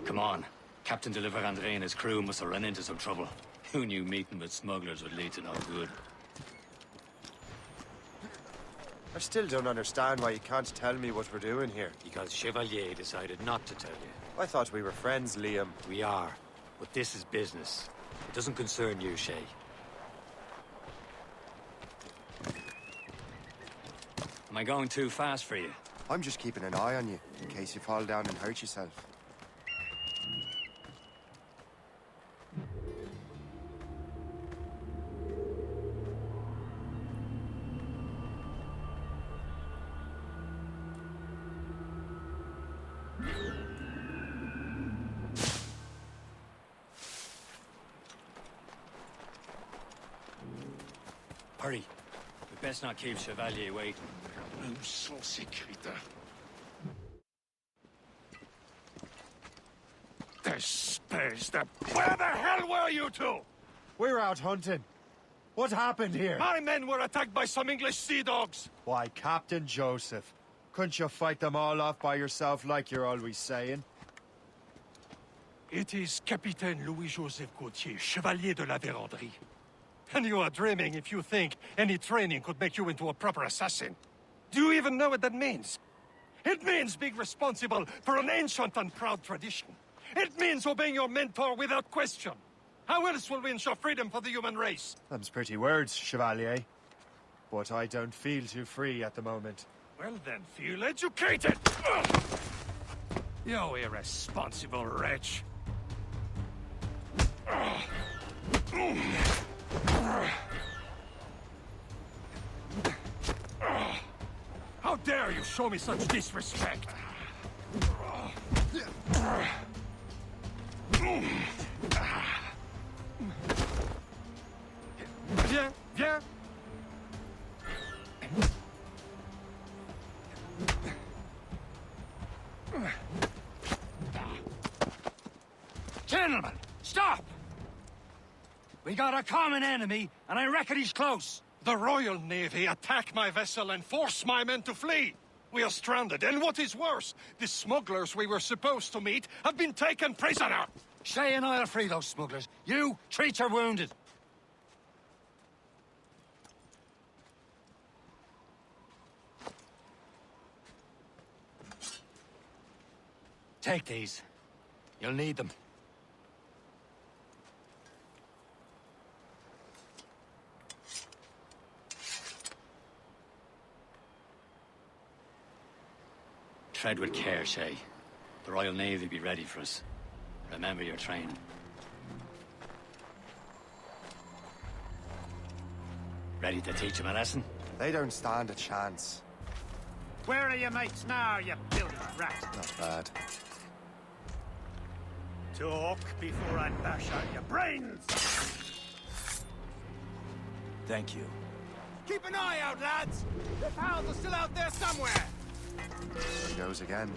Come on. Captain de Andre and his crew must have run into some trouble. Who knew meeting with smugglers would lead to no good? I still don't understand why you can't tell me what we're doing here. Because Chevalier decided not to tell you. I thought we were friends, Liam. We are. But this is business. It doesn't concern you, Shay. Am I going too fast for you? I'm just keeping an eye on you, in case you fall down and hurt yourself. Hurry. We best not keep Chevalier waiting. Nous sommes sécuritaires. Space the... Where the hell were you two? We're out hunting. What happened here? My men were attacked by some English sea dogs. Why, Captain Joseph. Couldn't you fight them all off by yourself like you're always saying? It is Capitaine Louis-Joseph Gauthier, Chevalier de la Vérendrye. And you are dreaming if you think any training could make you into a proper assassin. Do you even know what that means? It means being responsible for an ancient and proud tradition. It means obeying your mentor without question. How else will we ensure freedom for the human race? Them's pretty words, Chevalier. But I don't feel too free at the moment. Well then, feel educated! You irresponsible wretch. How dare you show me such disrespect? Viens, viens. Gentlemen, stop! We got a common enemy, and I reckon he's close. The Royal Navy attacked my vessel and forced my men to flee. We are stranded, and what is worse, the smugglers we were supposed to meet have been taken prisoner. Shay and I'll free those smugglers. You, treat your wounded. Take these. You'll need them. Tread with care, Shay. The Royal Navy be ready for us. Remember your training. Ready to teach them a lesson? They don't stand a chance. Where are your mates now, you building rat? Not bad. Talk before I bash out your brains! Thank you. Keep an eye out, lads! The pals are still out there somewhere! There he goes again.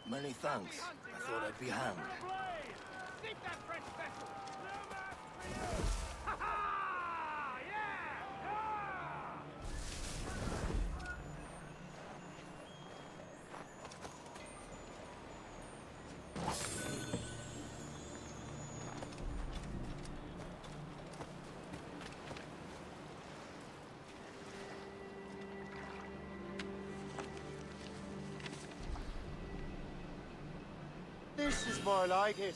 Many thanks. I thought I'd be hanged. Sink that French vessel! Ha ha! This is more like it.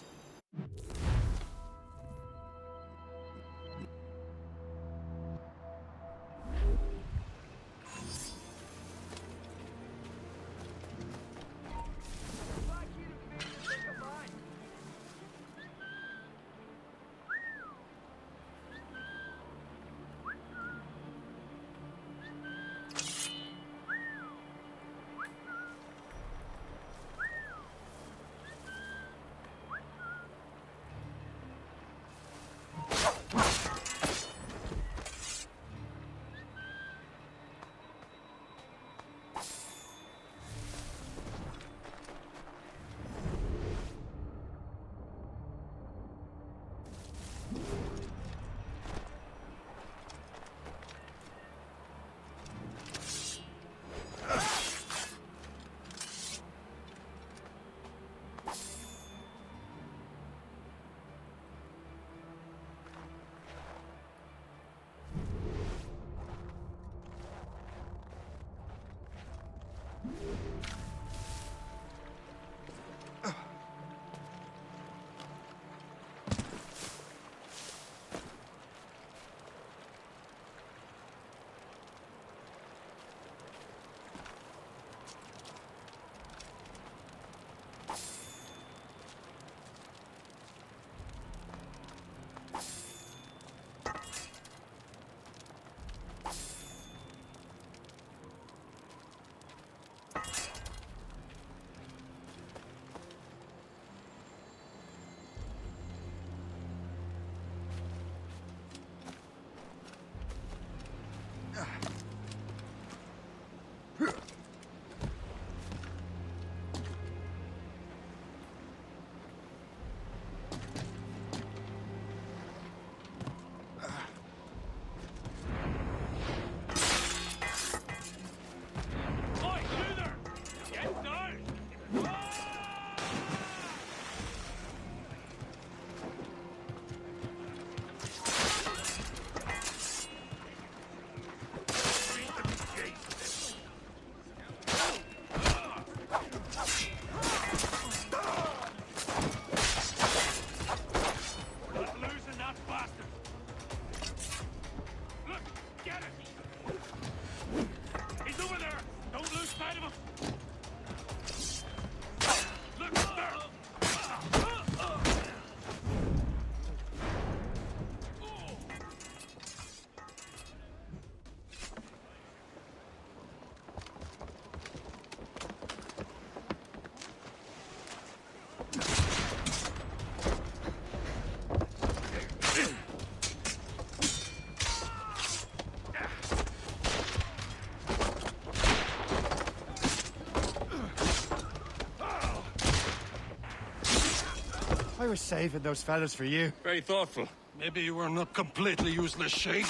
I was saving those fellas for you. Very thoughtful. Maybe you were not completely useless, Sheikh.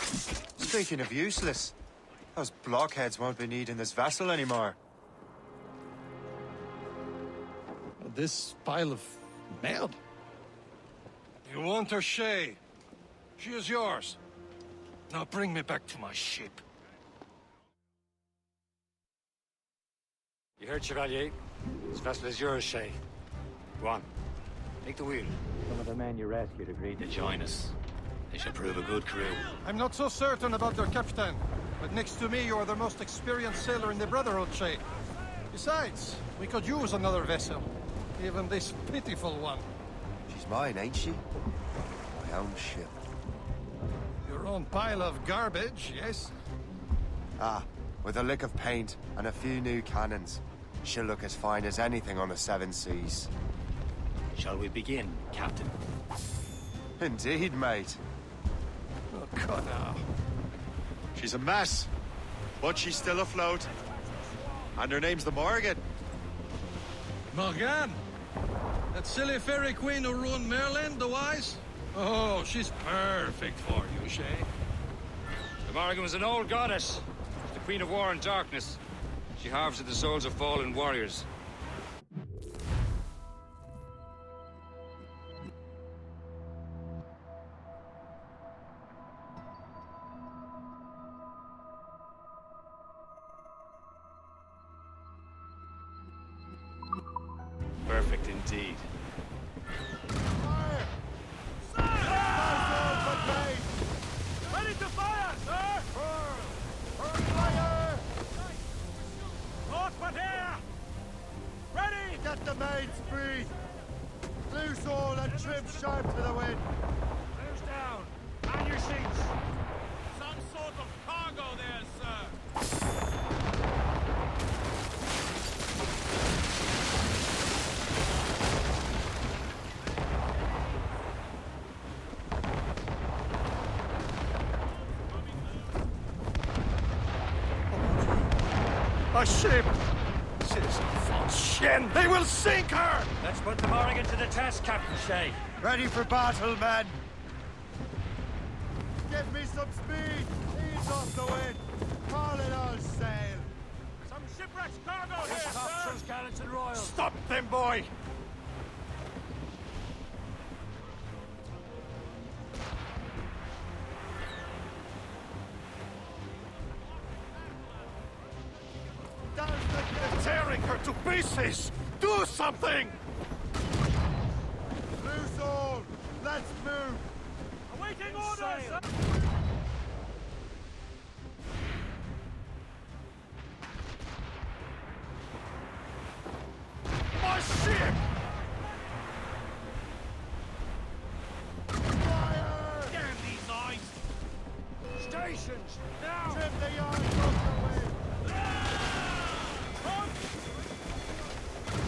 Speaking of useless, those blockheads won't be needing this vessel anymore. This pile of merde? You want her, Shay? She is yours. Now bring me back to my ship. You heard, Chevalier? This vessel is yours, Shay. Go on. Take the wheel. Some of the men you rescued agreed to join us. They should prove a good crew. I'm not so certain about their captain, but next to me you are the most experienced sailor in the Brotherhood, Shay. Besides, we could use another vessel. Even this pitiful one. She's mine, ain't she? My own ship. Your own pile of garbage, yes? Ah, with a lick of paint and a few new cannons. She'll look as fine as anything on the seven seas. Shall we begin, Captain? Indeed, mate. Oh, God, now. She's a mess, but she's still afloat. And her name's the Morgan. Morgan? That silly fairy queen who ruined Merlin, the wise? Oh, she's perfect for you, Shay. The Morrigan was an old goddess. The Queen of War and Darkness. She harvested the souls of fallen warriors. Perfect indeed. Ready to fire, sir! Fire! North but here! Ready! Get the mains free! Loose all and trim sharp to the wind! Clears down! On your seats! Some sort of cargo there, sir! A ship! Citizen von Shen! They will sink her! Let's put the Morrigan to the test, Captain Shay. Ready for battle, men! Give me some speed! Ease off the wind! Call it all sail! Some shipwreck's cargo here, sir! Gallants and Royals. Stop them, boy! Down the Tearing her to pieces! Do something! Loose all! Let's move! Awaiting orders, sir! My ship! Fire! Damn these eyes! Stations! Now! Trim the yards off the wind! Front!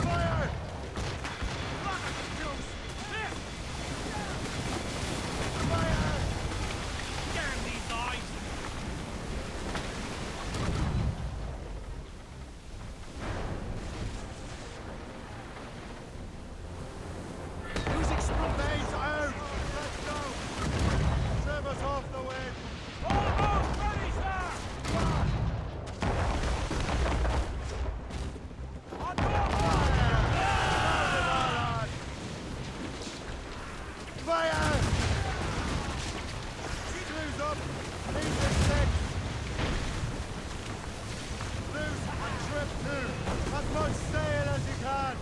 Fire! Rocket juice! This! Fire! Damn these eyes! Who's mains out! Let's go! Trim us off the wind! Almost ready, sir! On board! Fire! Screws up! Leave the six! Loose and trip two! As much sail as you can!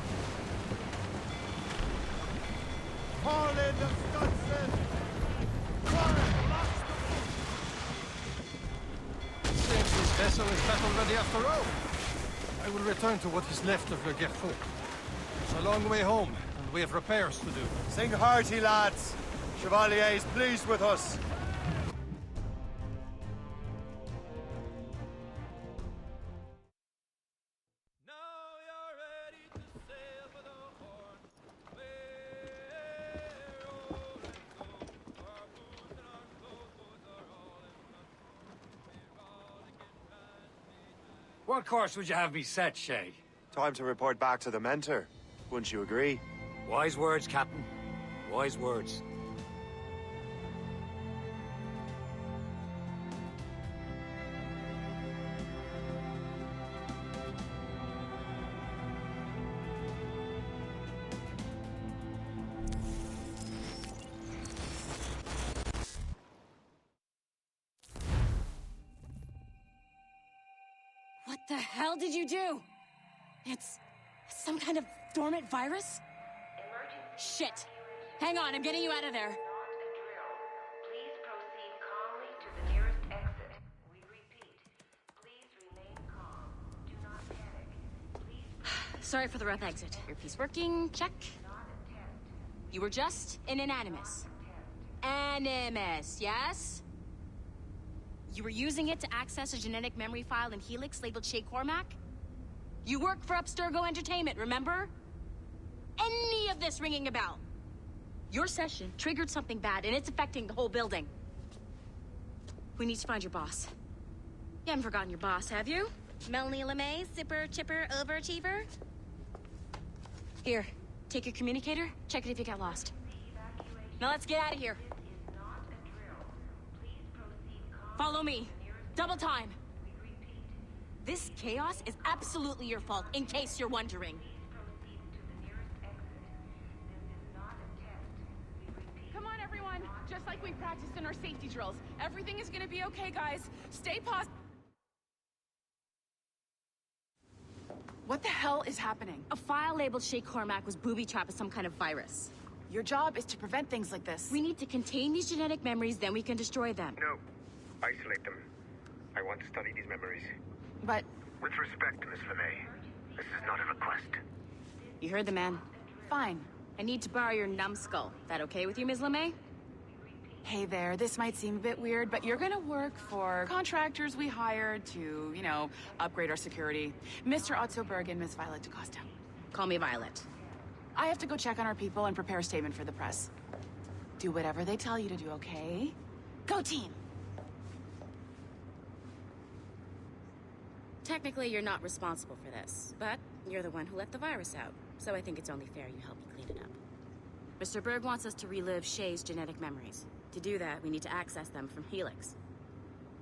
Haul in the stunsail! Fire! Seems this vessel is battle ready after all. I will return to what is left of Le Guerfou. It's a long way home, and we have repairs to do. Sing hearty, lads! Chevalier is pleased with us. Now you're ready to sail for the horn. Where, oh, let's go. Our boots and our clothes are all in one. We're all again right. What course would you have me set, Shay? Time to report back to the mentor. Wouldn't you agree? Wise words, Captain. Wise words. What the hell did you do? It's some kind of dormant virus? Shit. Hang on, I'm getting you out of there. Not a drill. Please proceed calmly to the nearest exit. We repeat, please remain calm. Do not panic. Please Sorry for the rough exit. Earpiece working, check. not attempt. You were just in an animus. Animus, yes? You were using it to access a genetic memory file in Helix labeled Shay Cormac? You work for Abstergo Entertainment, remember? Any of this ringing a bell? Your session triggered something bad, and it's affecting the whole building. We need to find your boss. You haven't forgotten your boss, have you? Melanie LeMay, zipper, chipper, overachiever? Here, take your communicator, check it if you get lost. Now let's get out of here. This is not a drill. Please proceed calmly. Follow me. Double time. We repeat, This chaos is absolutely your fault, in case you're wondering. please proceed to the nearest exit. This is not a test. We repeat. Come on, everyone. Just like we practiced in our safety drills. Everything is gonna be okay, guys. Stay positive. What the hell is happening? A file labeled Shay Cormac was booby-trapped with some kind of virus. Your job is to prevent things like this. We need to contain these genetic memories, then we can destroy them. No. Isolate them. I want to study these memories. But With respect, Miss LeMay, this is not a request. You heard the man. fine. I need to borrow your numbskull. That okay with you, Ms. LeMay? Hey there, this might seem a bit weird, but you're gonna work for contractors we hired to, upgrade our security. Mr. Otto Berg and Miss Violet DaCosta. Call me Violet. I have to go check on our people and prepare a statement for the press. Do whatever they tell you to do, okay? Go team! Technically, you're not responsible for this, but you're the one who let the virus out, so I think it's only fair you help me clean it up. Mr. Berg wants us to relive Shay's genetic memories. To do that, we need to access them from Helix.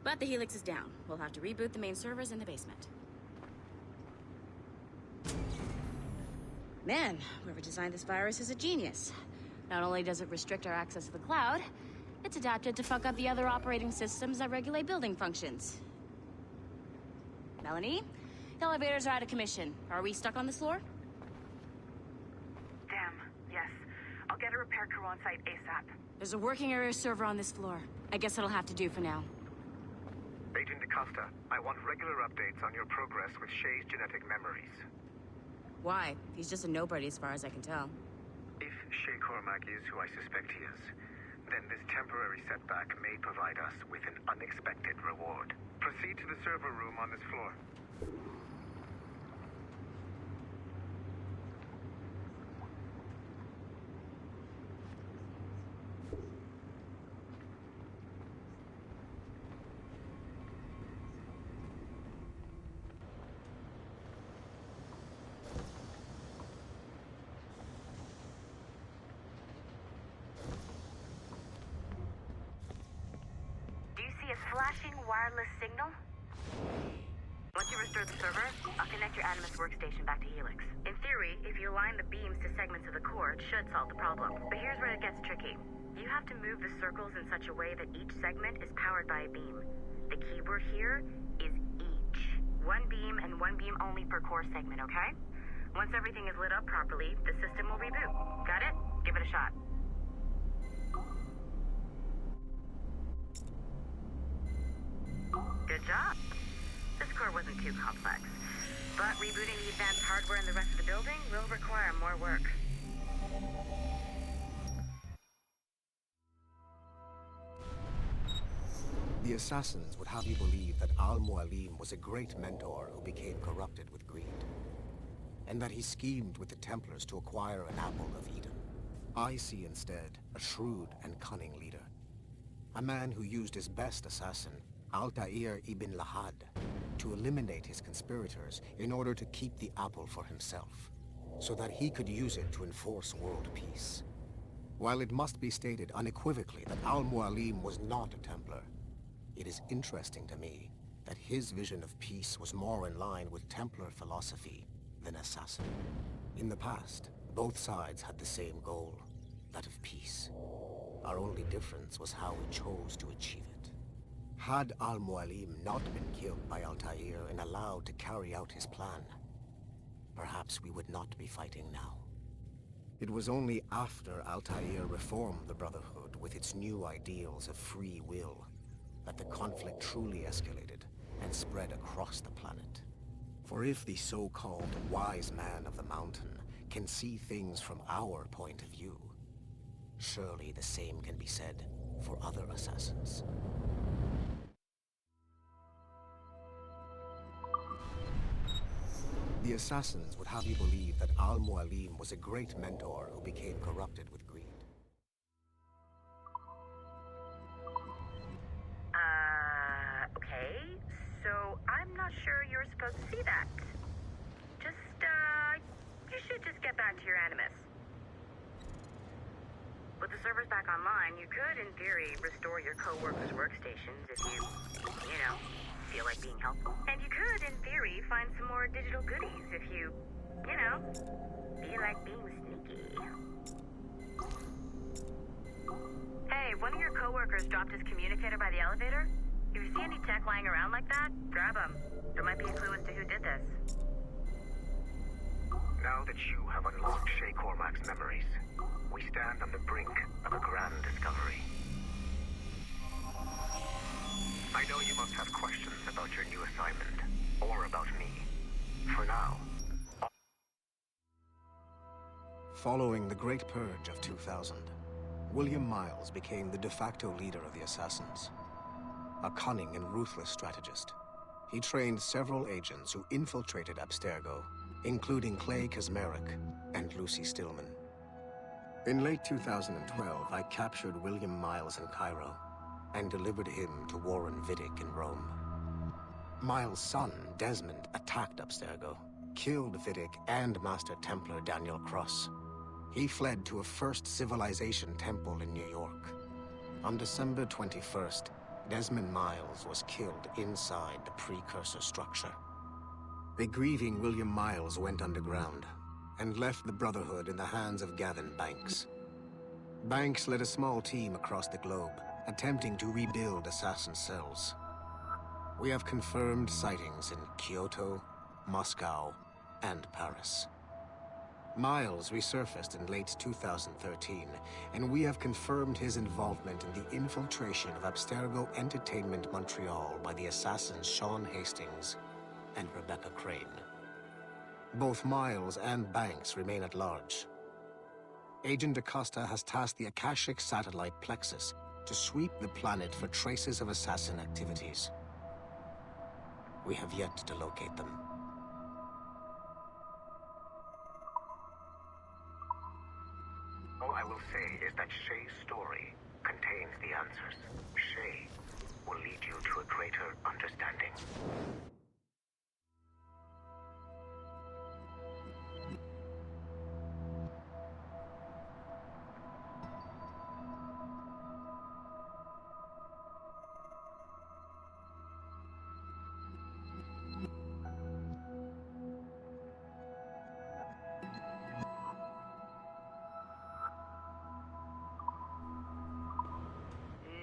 But the Helix is down. We'll have to reboot the main servers in the basement. Man, whoever designed this virus is a genius. Not only does it restrict our access to the cloud, it's adapted to fuck up the other operating systems that regulate building functions. Melanie? The elevators are out of commission. Are we stuck on this floor? Damn, yes. I'll get a repair crew on site ASAP. There's a working area server on this floor. I guess it'll have to do for now. Agent DaCosta, I want regular updates on your progress with Shay's genetic memories. Why? He's just a nobody as far as I can tell. If Shay Cormac is who I suspect he is, then this temporary setback may provide us with an unexpected reward. Proceed to the server room on this floor. Do you see a flashing wireless signal? Once you restore the server, I'll connect your Animus workstation back to Helix. In theory, if you align the beams to segments of the core, it should solve the problem. But here's where it gets tricky. You have to move the circles in such a way that each segment is powered by a beam. The keyword here is each. One beam and one beam only per core segment, okay? Once everything is lit up properly, the system will reboot. Got it? Give it a shot. Good job. This core wasn't too complex, but rebooting the advanced hardware in the rest of the building will require more work. The assassins would have you believe that Al-Mualim was a great mentor who became corrupted with greed, and that he schemed with the Templars to acquire an apple of Eden. I see instead a shrewd and cunning leader, a man who used his best assassin, Altair ibn Lahad, to eliminate his conspirators in order to keep the apple for himself, so that he could use it to enforce world peace. While it must be stated unequivocally that Al-Mualim was not a Templar, it is interesting to me that his vision of peace was more in line with Templar philosophy than assassin. In the past, both sides had the same goal, that of peace. Our only difference was how we chose to achieve it. Had Al-Mualim not been killed by Altair and allowed to carry out his plan, perhaps we would not be fighting now. It was only after Altair reformed the Brotherhood with its new ideals of free will that the conflict truly escalated and spread across the planet. For if the so-called wise man of the mountain can see things from our point of view, surely the same can be said for other assassins. The assassins would have you believe that Al-Mualim was a great mentor who became corrupted with greed. Okay. So I'm not sure you're supposed to see that. You should just get back to your Animus. With the servers back online, you could, in theory, restore your co-workers' workstations if you feel like being helpful. And you could, in theory, find some more digital goodies if you feel like being sneaky. Hey, one of your co-workers dropped his communicator by the elevator. If you see any tech lying around like that, grab them. There might be a clue as to who did this. Now that you have unlocked Shay Cormac's memories, we stand on the brink of a grand discovery. I know you must have questions about your new assignment, or about me. For now... Following the Great Purge of 2000, William Miles became the de facto leader of the Assassins. A cunning and ruthless strategist, he trained several agents who infiltrated Abstergo, including Clay Kazmarek and Lucy Stillman. In late 2012, I captured William Miles in Cairo and delivered him to Warren Vidic in Rome. Miles' son, Desmond, attacked Abstergo, killed Vidic and Master Templar Daniel Cross. He fled to a First Civilization temple in New York. On December 21st, Desmond Miles was killed inside the precursor structure. The grieving William Miles went underground and left the Brotherhood in the hands of Gavin Banks. Banks led a small team across the globe, attempting to rebuild assassin cells. We have confirmed sightings in Kyoto, Moscow, and Paris. Miles resurfaced in late 2013, and we have confirmed his involvement in the infiltration of Abstergo Entertainment Montreal by the assassins Sean Hastings and Rebecca Crane. Both Miles and Banks remain at large. Agent Acosta has tasked the Akashic satellite Plexus to sweep the planet for traces of assassin activities. We have yet to locate them. All I will say is that Shay's story contains the answers. Shay will lead you to a greater understanding.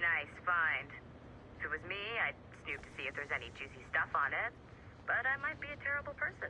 Nice find. If it was me, I'd snoop to see if there's any juicy stuff on it. But I might be a terrible person.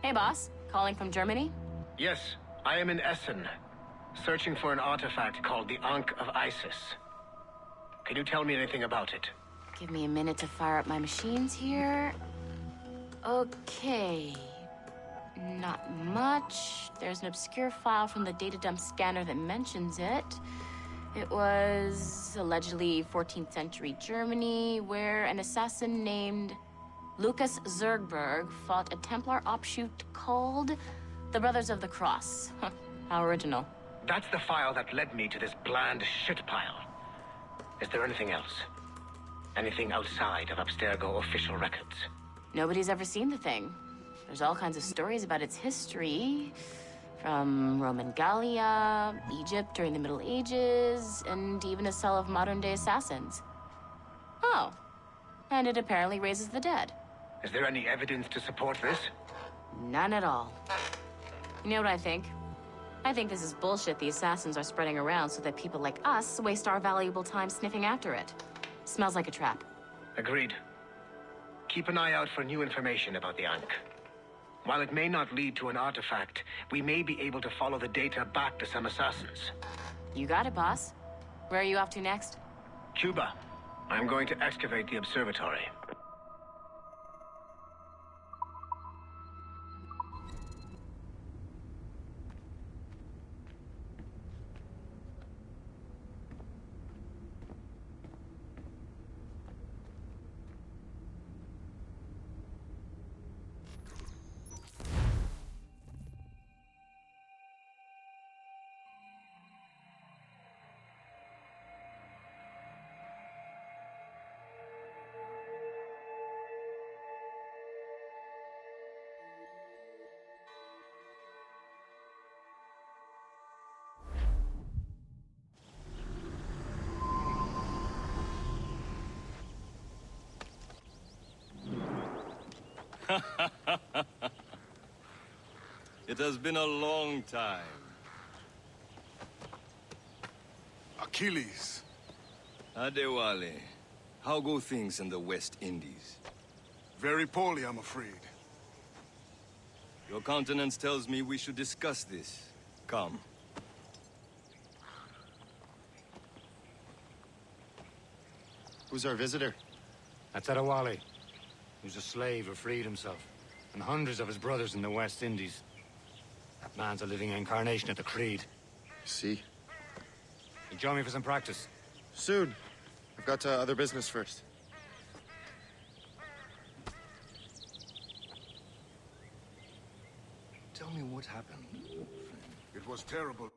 Hey, boss. Calling from Germany? Yes, I am in Essen, searching for an artifact called the Ankh of Isis. Can you tell me anything about it? Give me a minute to fire up my machines here. Okay. Not much. There's an obscure file from the data dump scanner that mentions it. It was allegedly 14th century Germany, where an assassin named Lucas Zergberg fought a Templar offshoot called the Brothers of the Cross. Huh, how original. That's the file that led me to this bland shit pile. Is there anything else? Anything outside of Abstergo official records? Nobody's ever seen the thing. There's all kinds of stories about its history. From Roman Gallia, Egypt during the Middle Ages, and even a cell of modern-day assassins. Oh. And it apparently raises the dead. Is there any evidence to support this? None at all. You know what I think? I think this is bullshit the assassins are spreading around so that people like us waste our valuable time sniffing after it. Smells like a trap. Agreed. Keep an eye out for new information about the Ankh. While it may not lead to an artifact, we may be able to follow the data back to some assassins. You got it, boss. Where are you off to next? Cuba. I'm going to excavate the observatory. It has been a long time. Achilles. Adewale, how go things in the West Indies? Very poorly, I'm afraid. Your countenance tells me we should discuss this. Come. Who's our visitor? That's Adewale. Who's a slave who freed himself. And hundreds of his brothers in the West Indies. That man's a living incarnation of the Creed. See? You join me for some practice? Soon. I've got other business first. Tell me what happened. It was terrible.